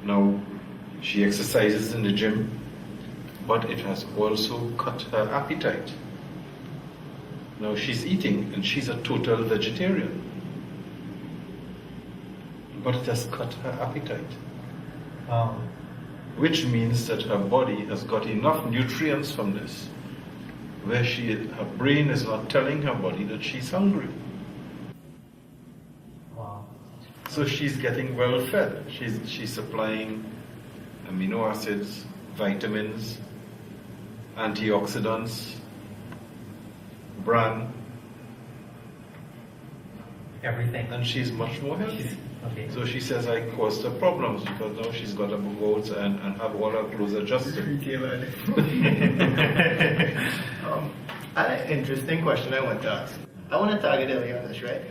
Now, she exercises in the gym, but it has also cut her appetite. Now she's eating and she's a total vegetarian, but it has cut her appetite. Which means that her body has got enough nutrients from this, where her brain is not telling her body that she's hungry. Wow. So she's getting well fed. She's supplying amino acids, vitamins, antioxidants, bran, Everything. and she's much more healthy. Okay. So she says I caused her problems because now she's got to go out and have all her clothes adjusted. I had an interesting question I want to ask. I want to target earlier on this, right?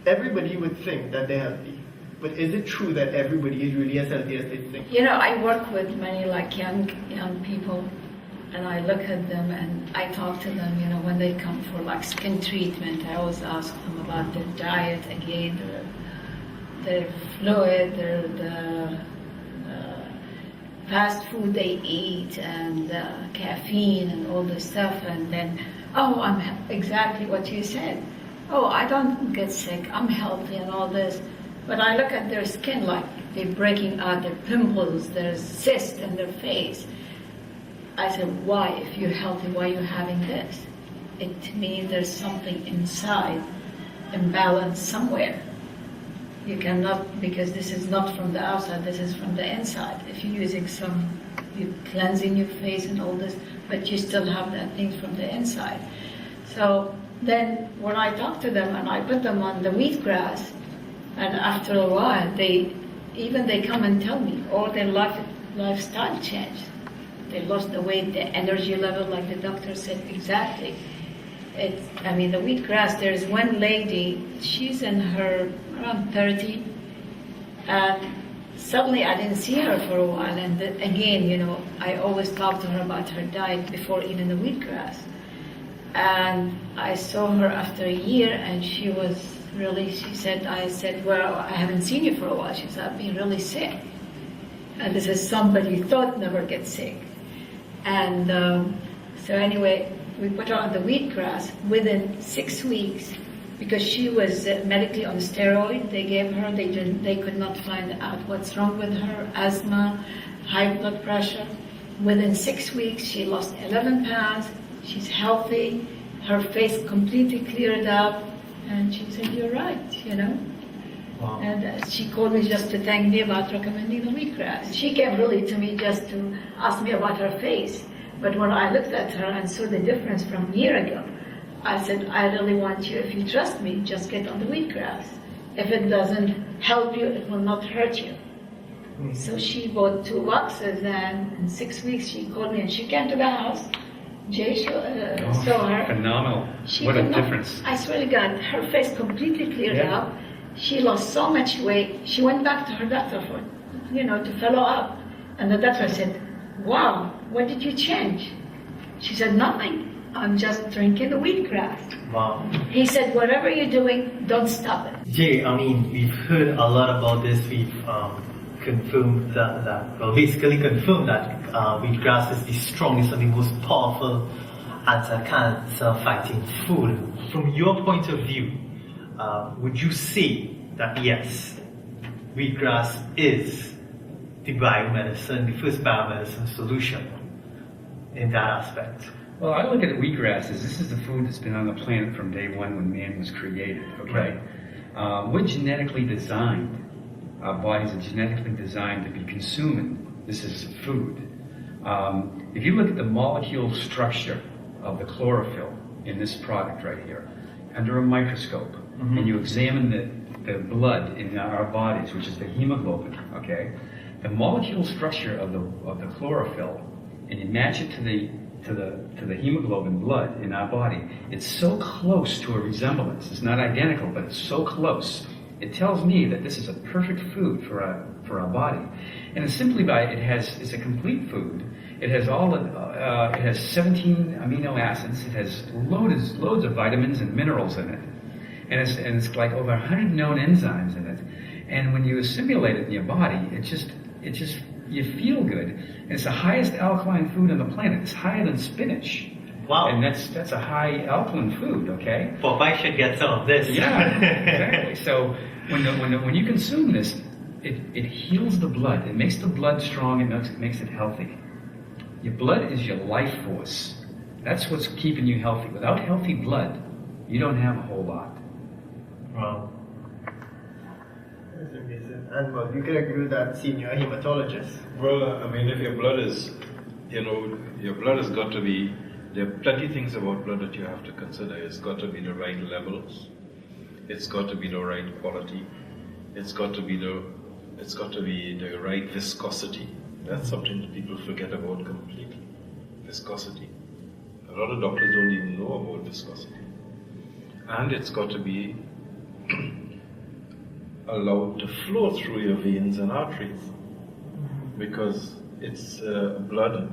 Everybody would think that they're healthy, but is it true that everybody is really as healthy as they think? You know, I work with many like young people, and I look at them and I talk to them, you know, when they come for like skin treatment. I always ask them about their diet again, their fluid, the fast food they eat, and caffeine and all this stuff. And then, I'm exactly what you said. Oh, I don't get sick, I'm healthy and all this. But I look at their skin like they're breaking out, their pimples, there's cysts in their face. I said, why, if you're healthy, why are you having this? To me, there's something inside, imbalanced somewhere. You cannot, because this is not from the outside, this is from the inside. If you're using you're cleansing your face and all this, but you still have that thing from the inside. So then when I talk to them and I put them on the wheatgrass, and after a while, they come and tell me, all their lifestyle changed. They lost the weight, the energy level, like the doctor said, exactly. The wheatgrass, there's one lady, she's in her around 30, and suddenly I didn't see her for a while, and again, you know, I always talk to her about her diet before eating the wheatgrass. And I saw her after a year, and she was really, I said, well, I haven't seen you for a while. She said, I've been really sick. And this is somebody you thought never gets sick. And so anyway, we put her on the wheatgrass within 6 weeks, because she was medically on steroid. They gave her, they could not find out what's wrong with her, asthma, high blood pressure. Within 6 weeks, she lost 11 pounds. She's healthy. Her face completely cleared up. And she said, you're right, you know. Wow. And she called me just to thank me about recommending the wheatgrass. She came really to me just to ask me about her face. But when I looked at her and saw the difference from a year ago, I said, I really want you, if you trust me, just get on the wheatgrass. If it doesn't help you, it will not hurt you. Mm-hmm. So she bought 2 boxes, and in 6 weeks she called me and she came to the house. Jay saw her. Phenomenal. What a difference. I swear to God, her face completely cleared up. She lost so much weight. She went back to her doctor to follow up. And the doctor said, wow, what did you change? She said, nothing. I'm just drinking the wheatgrass. Wow. He said, whatever you're doing, don't stop it. Jay, we've heard a lot about this. We've confirmed basically confirmed that wheatgrass is the strongest and the most powerful anti-cancer fighting food. From your point of view, would you say that yes, wheatgrass is the first biomedicine solution in that aspect? Well, I look at wheatgrass as this is the food that's been on the planet from day one when man was created, okay? Right. We're genetically designed. Our bodies are genetically designed to be consuming this is food. If you look at the molecule structure of the chlorophyll in this product right here, under a microscope, mm-hmm. and you examine the blood in our bodies, which is the hemoglobin, okay? The molecule structure of the chlorophyll, and you match it to the hemoglobin blood in our body, it's so close to a resemblance. It's not identical, but it's so close. It tells me that this is a perfect food for our body, and it's simply it's a complete food. It has it has 17 amino acids. It has loads of vitamins and minerals in it, and it's like over 100 known enzymes in it. And when you assimilate it in your body, you feel good. And it's the highest alkaline food on the planet. It's higher than spinach. Wow. And that's a high alkaline food, okay? Popeye should get some of this. Yeah, exactly. So when you consume this, it heals the blood. It makes the blood strong. It makes it healthy. Your blood is your life force. That's what's keeping you healthy. Without healthy blood, you don't have a whole lot. Wow. That's amazing. And well, you can agree with that, senior hematologist. Well, I mean, if your blood is, your blood has got to be, there are plenty of things about blood that you have to consider. It's got to be the right levels. It's got to be the right quality. It's got to be the right viscosity. That's something that people forget about completely. Viscosity. A lot of doctors don't even know about viscosity. And it's got to be allowed to flow through your veins and arteries, because it's blood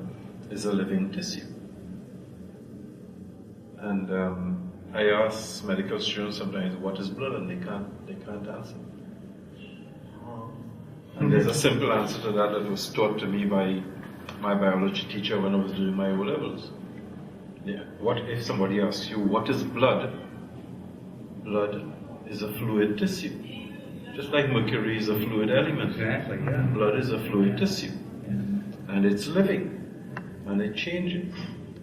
is a living tissue. And I ask medical students sometimes, what is blood? And they can't answer. And there's a simple answer to that was taught to me by my biology teacher when I was doing my O-levels. Yeah. What if somebody asks you, what is blood? Blood is a fluid tissue. Just like mercury is a fluid element. Exactly, yeah. Blood is a fluid tissue. And it's living. And it changes.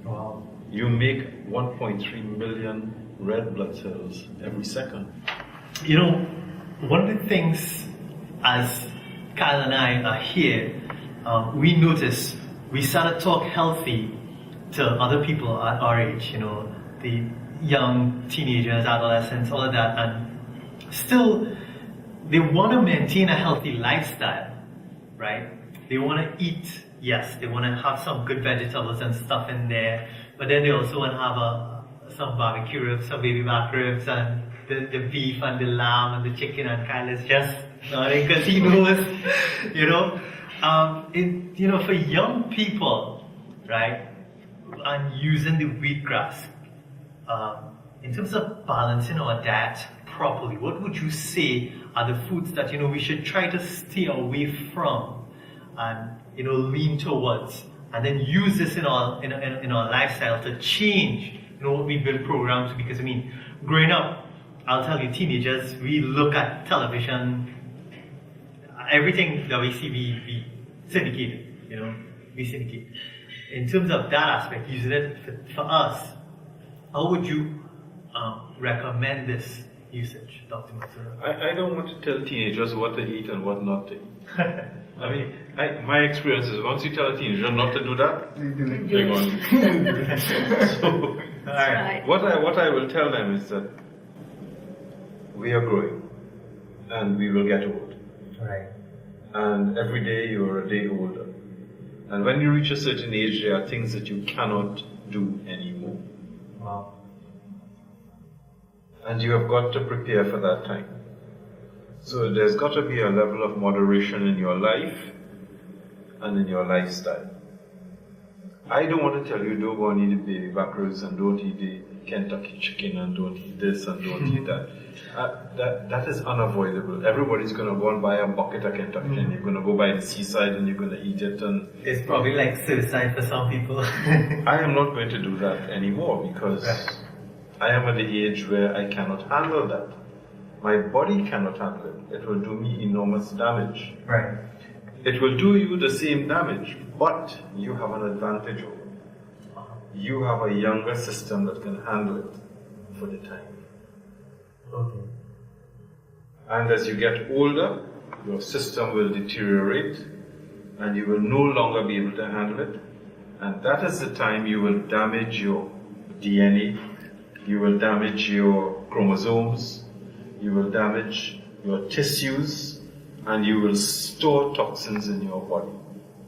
Wow. You make 1.3 million red blood cells every second. You know, one of the things as Kyle and I are here, we notice we start to talk healthy to other people at our age, the young teenagers, adolescents, all of that, and still they want to maintain a healthy lifestyle, right? They want to eat, yes, they want to have some good vegetables and stuff in there, but then they also want to have some barbecue ribs, some baby back ribs, and the beef and the lamb and the chicken, and Kyle is just nodding because he knows, for young people, right, and using the wheatgrass, in terms of balancing our diet properly, what would you say are the foods that we should try to stay away from and lean towards, and then use this in our lifestyle to change what we've been programmed to? Because growing up, I'll tell you, teenagers, we look at television, everything that we see, we syndicate, we syndicate. In terms of that aspect, using it for us, how would you recommend this usage, Dr. Mathura? I don't want to tell teenagers what to eat and what not to eat. My experience is once you tell a teenager not to do that, they're going to. So, Right. what I will tell them is that we are growing and we will get old. Right. And every day you are a day older. And when you reach a certain age, there are things that you cannot do anymore. Wow. And you have got to prepare for that time. So there's got to be a level of moderation in your life and in your lifestyle. I don't want to tell you don't go and eat the baby back ribs and don't eat the Kentucky chicken and don't eat this and don't eat that. That is unavoidable. Everybody's going to go and buy a bucket of Kentucky and you're going to go by the seaside and you're going to eat it. And It's probably like suicide for some people. I am not going to do that anymore because I am at the age where I cannot handle that. My body cannot handle it. It will do me enormous damage. Right. It will do you the same damage, but you have an advantage over it. You have a younger system that can handle it for the time. Okay. And as you get older, your system will deteriorate and you will no longer be able to handle it. And that is the time you will damage your DNA, you will damage your chromosomes, you will damage your tissues, and you will store toxins in your body.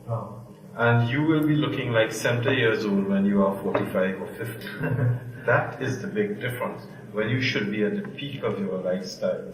Wow. And you will be looking like 70 years old when you are 45 or 50. That is the big difference, when you should be at the peak of your lifestyle.